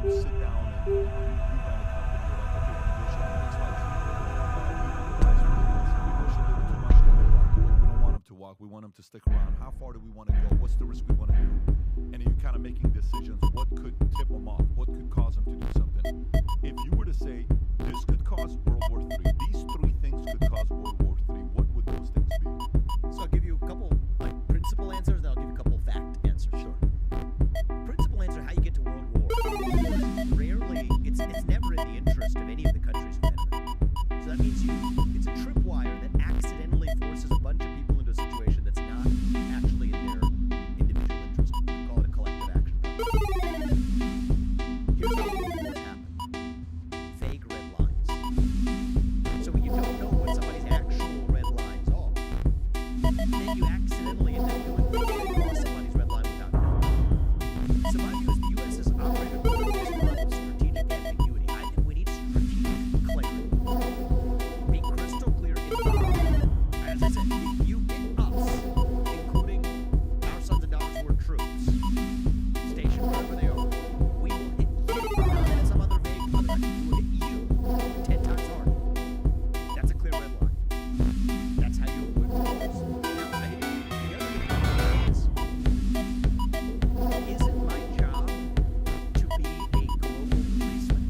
you sit down and you run a company, you're like, okay, we're negotiating X, Y, Z. We want the guys from the US. If we push a little too much, then they walk away. We don't want them to walk. We want them to stick around. How far do we want to go? What's the risk we want to do? And then you're kind of making decisions. What could tip them off? What could cause them to do something? If you were to say, this could cause World War III, these three things could cause World War III, what would those things be? So I'll give you a couple like principal answers, then I'll give you a couple fact answers. Sure. Principal answer: how you get to World War. Rarely, it's never in the interest of any of the countries who enter. So that means it's a tripwire that accidentally forces a bunch of people into a situation that's not actually in their individual interest. We call it a collective action. Here's how World Wars happen. Vague red lines. So when you don't know what somebody's actual red lines are, then you accidentally end up doing things that cross somebody's red line without knowing. So my view is the U.S. has operated with this level of strategic ambiguity. I think we need strategic clarity. Be crystal clear in as I said, if you hit us, including our sons and daughters who are troops, stationed wherever they are, we will hit you, not in some other vague other direction. We will hit you 10 times harder. That's a clear red line. That's how you avoid wars. Now, the other thing is it my job to be a global policeman?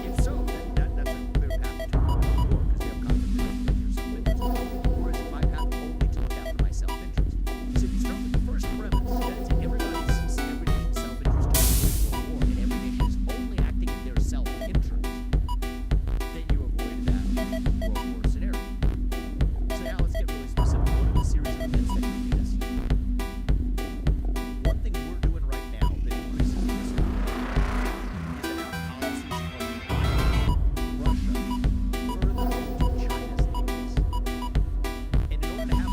If so, then that's a clear path to war because we have conflict of self-interest. Or is it my path only to look after my self-interest? So if you start with the first premise that it's in every nation's self-interest to avoid war, and every nation is only acting in their self-interest, then you avoid that World War scenario. So now let's get really specific. What are the series of events that can lead us here? One thing we're doing right now that increases the risk is that our policies are driving Russia further into China's hands. And in order to have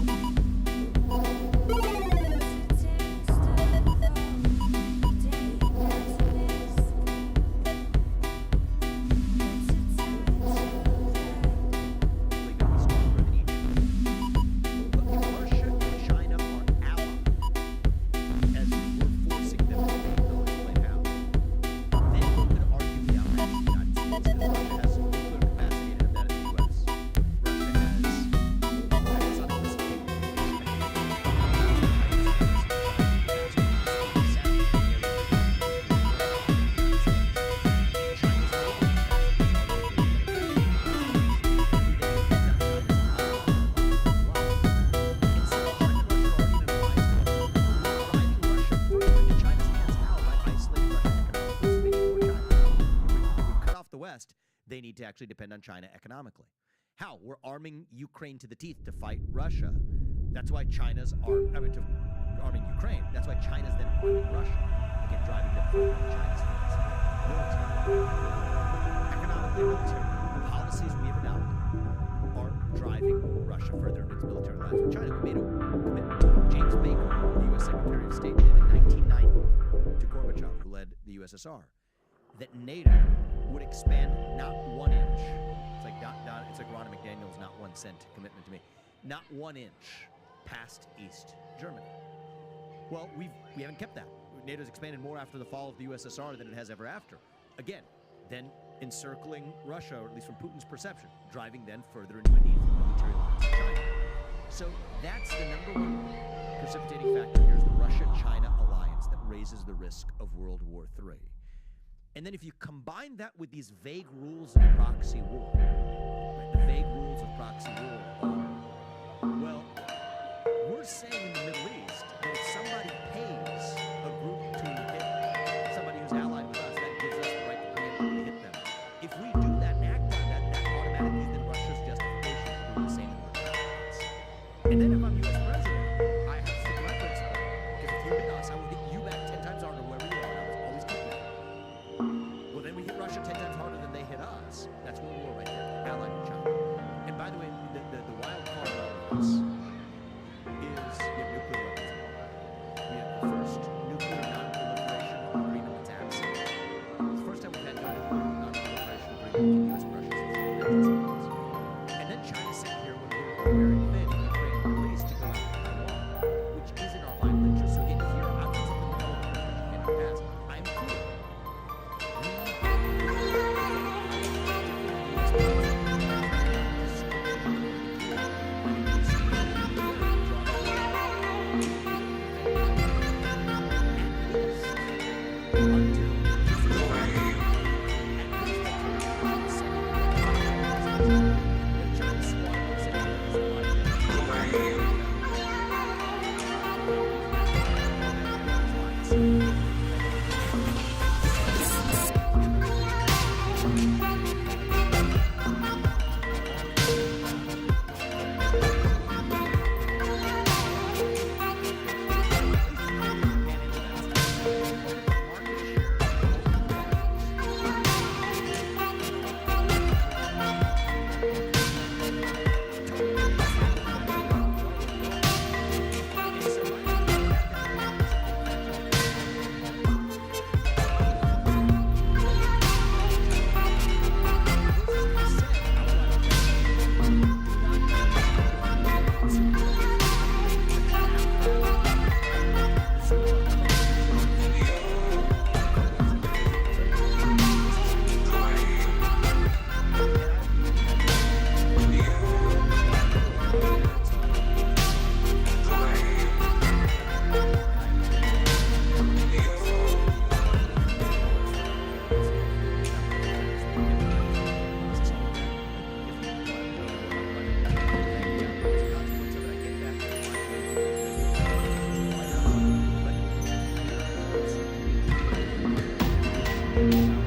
really going to be stronger than each other. But if Russia and China are allies, as we're forcing them to be, they'll explain how, then we could argue the outrage of the United States because Russia has nuclear capacity to have that in the U.S. Russia has hypersonic missile they need to actually depend on China economically. How? We're arming Ukraine to the teeth to fight Russia. That's why arming Ukraine. That's why China's then arming Russia. Again, driving them further into China's hands. Military. Economically, military. The policies we have adopted are driving Russia further into its military alliance with China. We made a commitment. James Baker, the U.S. Secretary of State, did in 1990 to Gorbachev, who led the USSR, that NATO would expand not 1 inch. It's like Ronald McDaniel's not 1 cent commitment to me. Not 1 inch past East Germany. Well, we haven't kept that. NATO's expanded more after the fall of the USSR than it has ever after. Again, then encircling Russia, or at least from Putin's perception, driving then further into a need for military alliance with China. So that's the number one precipitating factor here is the Russia-China alliance that raises the risk of World War III. And then if you combine that with these vague rules of proxy war, right, the vague rules of proxy war are, well, we're saying in the Middle East that if somebody pays a group to hit somebody who's allied with us, that gives us the right to preemptively hit them. If we do that and act on that, that automatically is then Russia's justification for doing the same in the alliance. And then if I'm U.S. president, I have to stick to my principle, because if you hit us, I will hit you back 10 times harder wherever you are, and I will always keep that. Well, then we hit Russia 10 times harder than they hit us. That's World War right there, allied with China. And by the way, the wild card of all of this is we have nuclear weapons involved. We have the first Space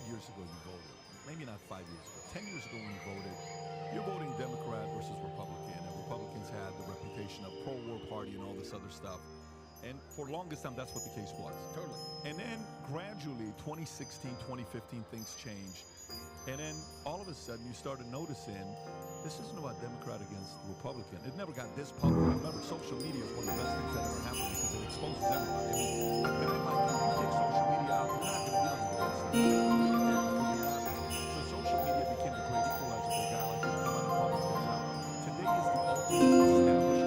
years ago you voted, maybe not 5 years ago, 10 years ago when you voted, you're voting Democrat versus Republican, and Republicans had the reputation of pro-war party and all this other stuff. And for the longest time, that's what the case was. Totally. And then gradually, 2016, 2015, things changed. And then all of a sudden, you started noticing this isn't about Democrat against Republican. It never got this public. Remember, social media is one of the best things that ever happened because it exposes everybody. I mean, a guy like you take social media out, you're not going to be on the debates. So social media became the great equalizer for a guy like you to come out and call these guys out. Today is the ultimate establishment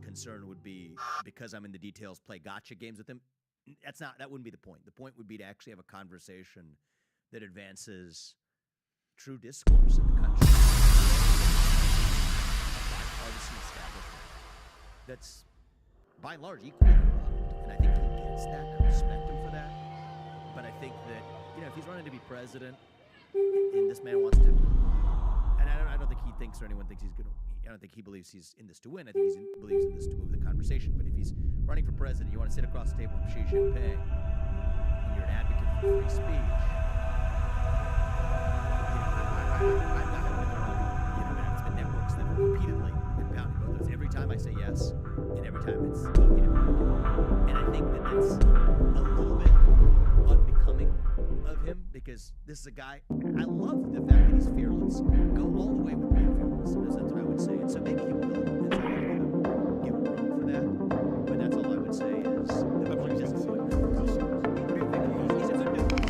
concern would be, because I'm in the details, play gotcha games with him. That wouldn't be the point. The point would be to actually have a conversation that advances true discourse in the country. A bipartisan establishment that's, by and large, equally corrupt. And I think he gets that, and I respect him for that. But I think that, if he's running to be president, and this man wants to, and I don't think he thinks or anyone thinks he's going to, I don't think he believes he's in this to win. I think he believes in this to move the conversation. But if he's running for president, you want to sit across the table from Xi Jinping, and you're an advocate for free speech. I've got it's been networks that have repeatedly been pounding both those. Every time time I say yes, and every time it's oh, he didn't really do it. And I think that that's a little bit unbecoming of him because this is a guy. I love the fact that he's fearless. Go all the way with being fearless. That's what I would say. And so maybe he will. And so I'll give him room for that. But that's all I would say is the one disappointment. What do you think? He's a good dude.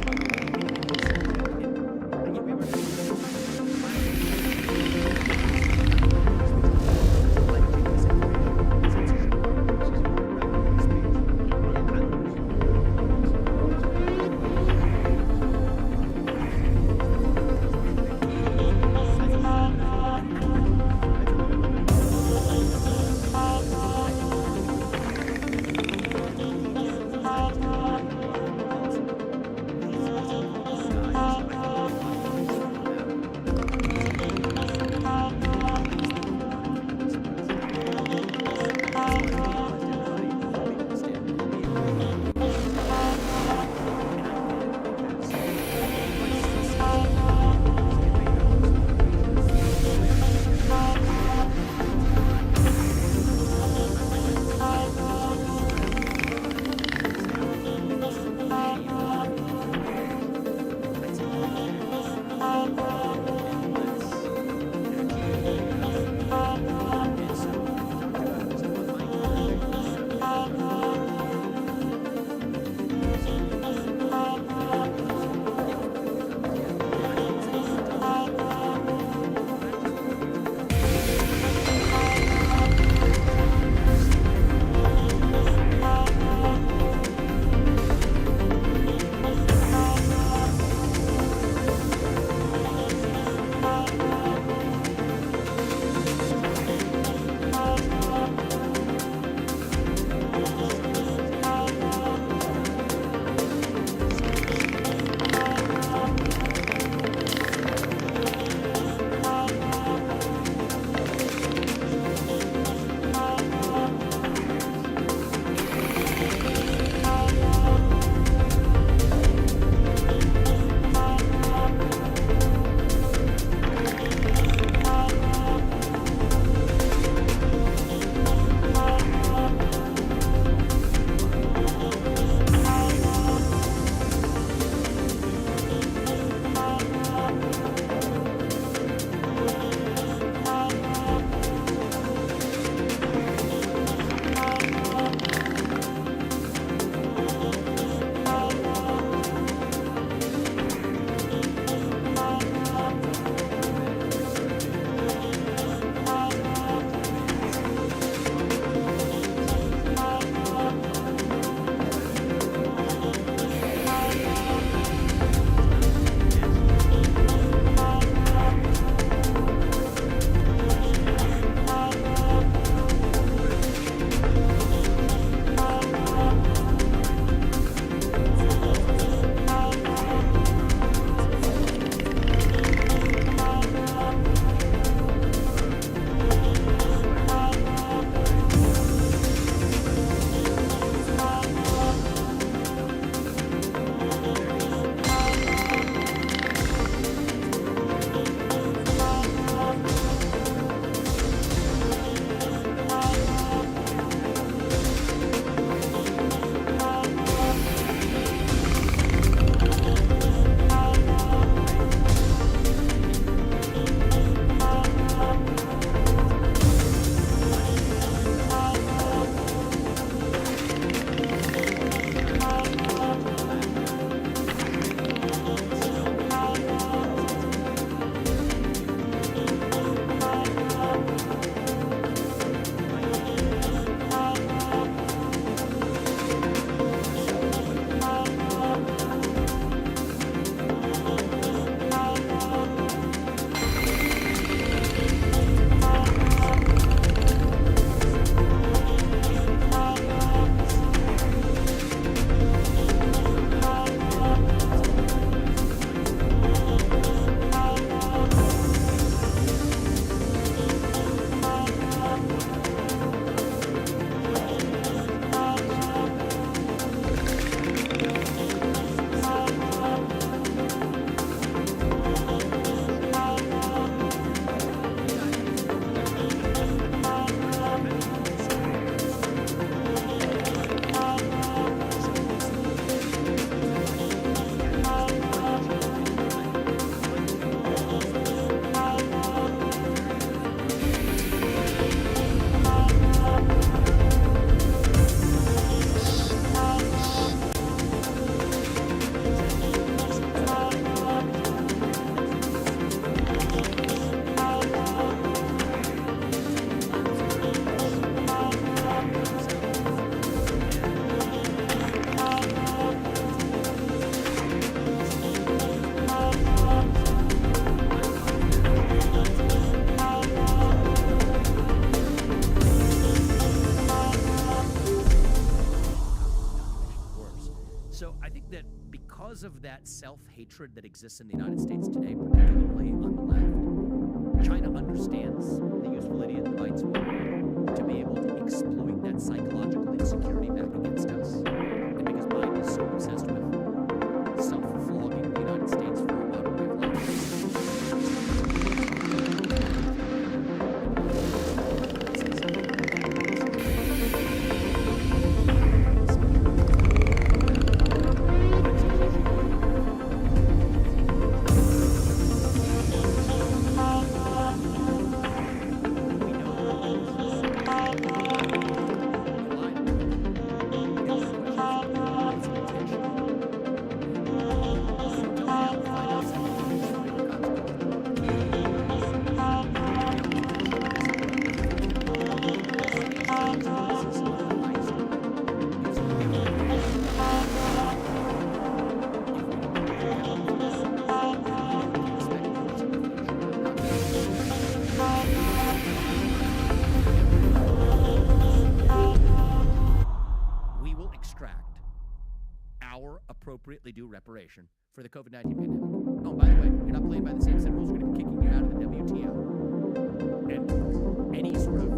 because of that self-hatred that exists in the United States today, particularly on the left, China understands the useful idiot rights to be able to exploit that psychological insecurity back against us. And because Biden is so obsessed with self-flogging the United States for a modern way of life. Appropriately due reparation for the COVID-19 pandemic. Oh, by the way, you're not playing by the same set rules. We're going to be kicking you out of the WTO. And any sort of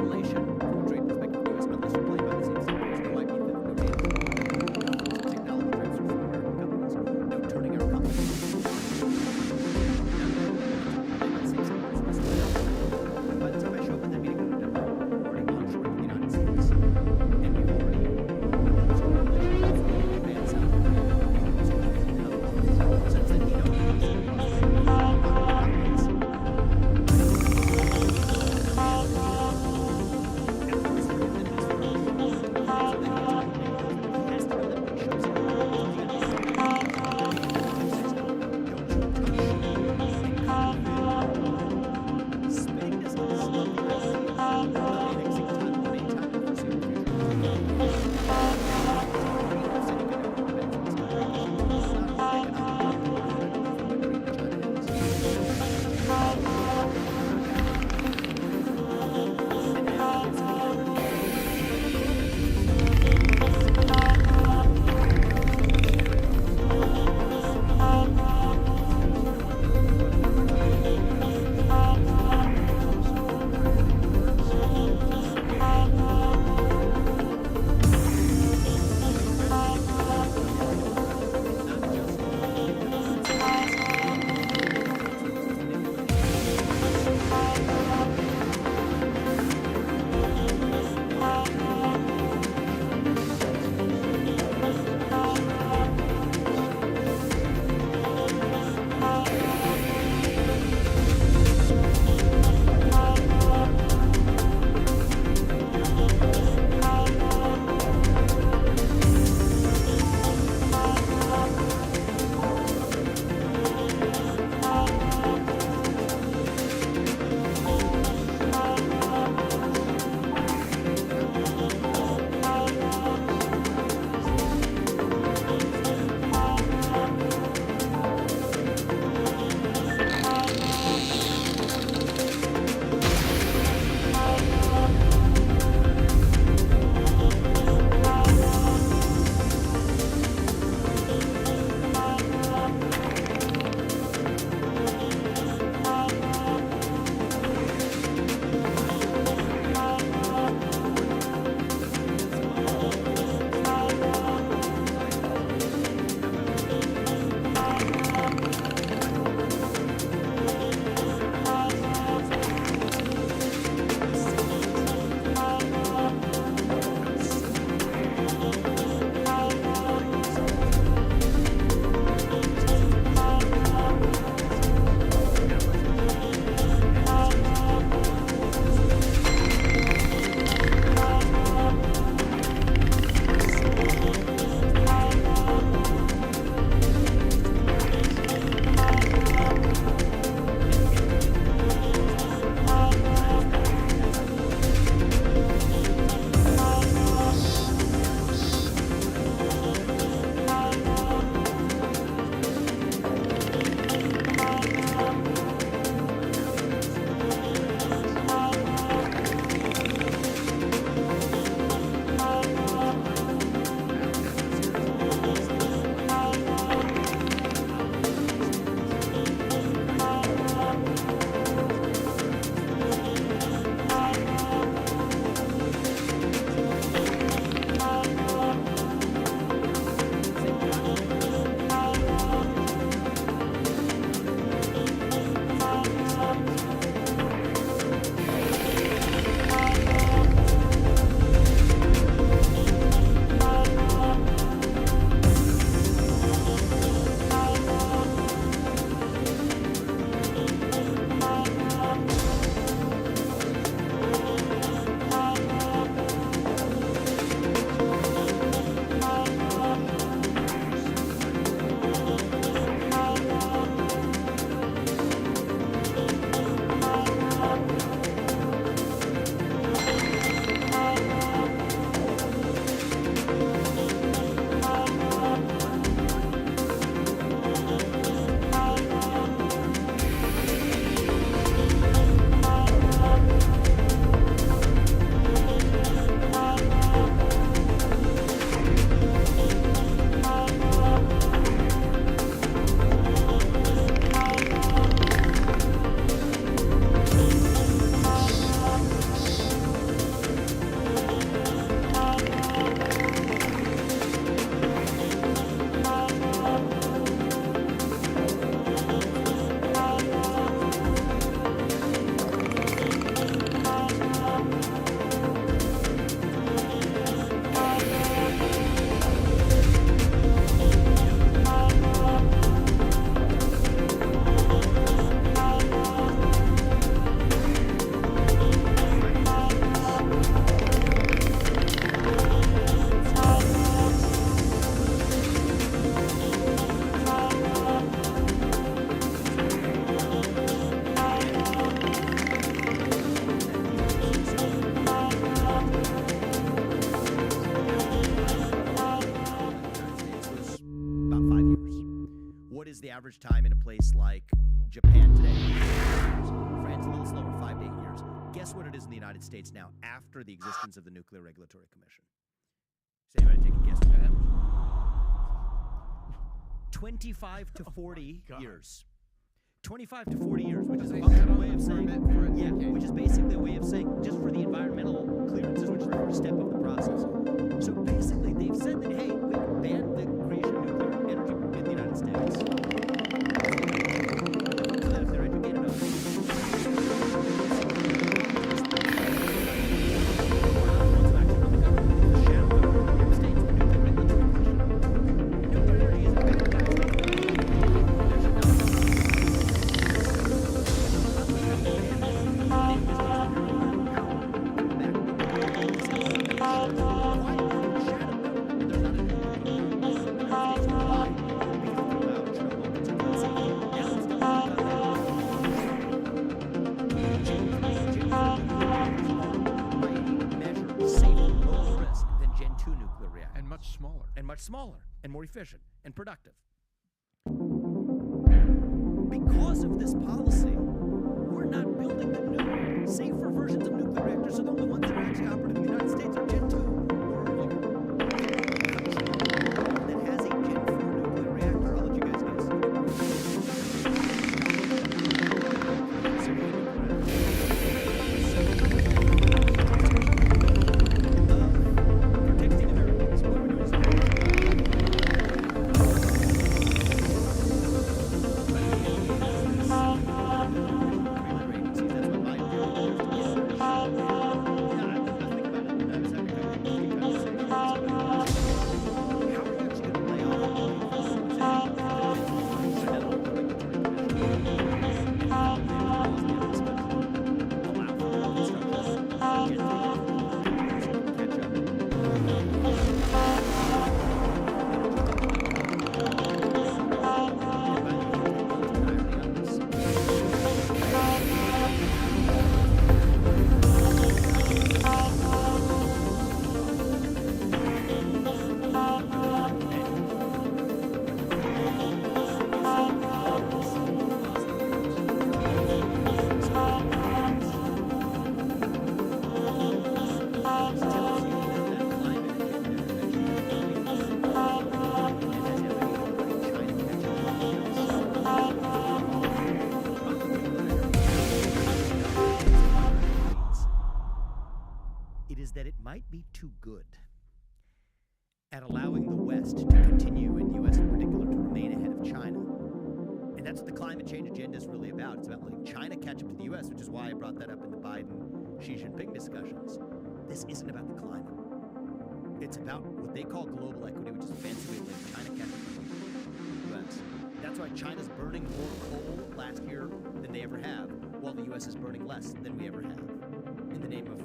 relation from a trade perspective with the U.S., unless you're playing by the same set rules, no IP, no data, no technology transfers from American companies, no turning our companies. By the time I show up at that meeting, we're already onshore to the United States. And we've already average time in a place like Japan today, 8 years. France a little slower, 5 to 8 years. Guess what it is in the United States now after the existence of the Nuclear Regulatory Commission? Does anybody take a guess? 25 to 40 years. 25 to 40 years, which is a functional way of saying, which is basically a way of saying just for the environmental clearances, which is the first step of the process. So basically, they've said that, hey, we can ban the creation of nuclear energy in the United States. So that if they're educated enough, smaller and more efficient and productive. Because of this policy, we're not building the new, safer versions of nuclear reactors, so the only ones that are actually operating in the United States are Gen 2 or earlier. That has a Gen 4 nuclear reactor, I'll let you guys guess. Protecting Americans. What are we doing? That it might be too good at allowing the West to continue, and the U.S. in particular, to remain ahead of China. And that's what the climate change agenda is really about. It's about letting China catch up to the U.S., which is why I brought that up in the Biden-Xi Jinping discussions. This isn't about the climate. It's about what they call global equity, which is a fancy way of letting China catch up to the U.S. That's why China's burning more coal last year than they ever have, while the U.S. is burning less than we ever have, in the name of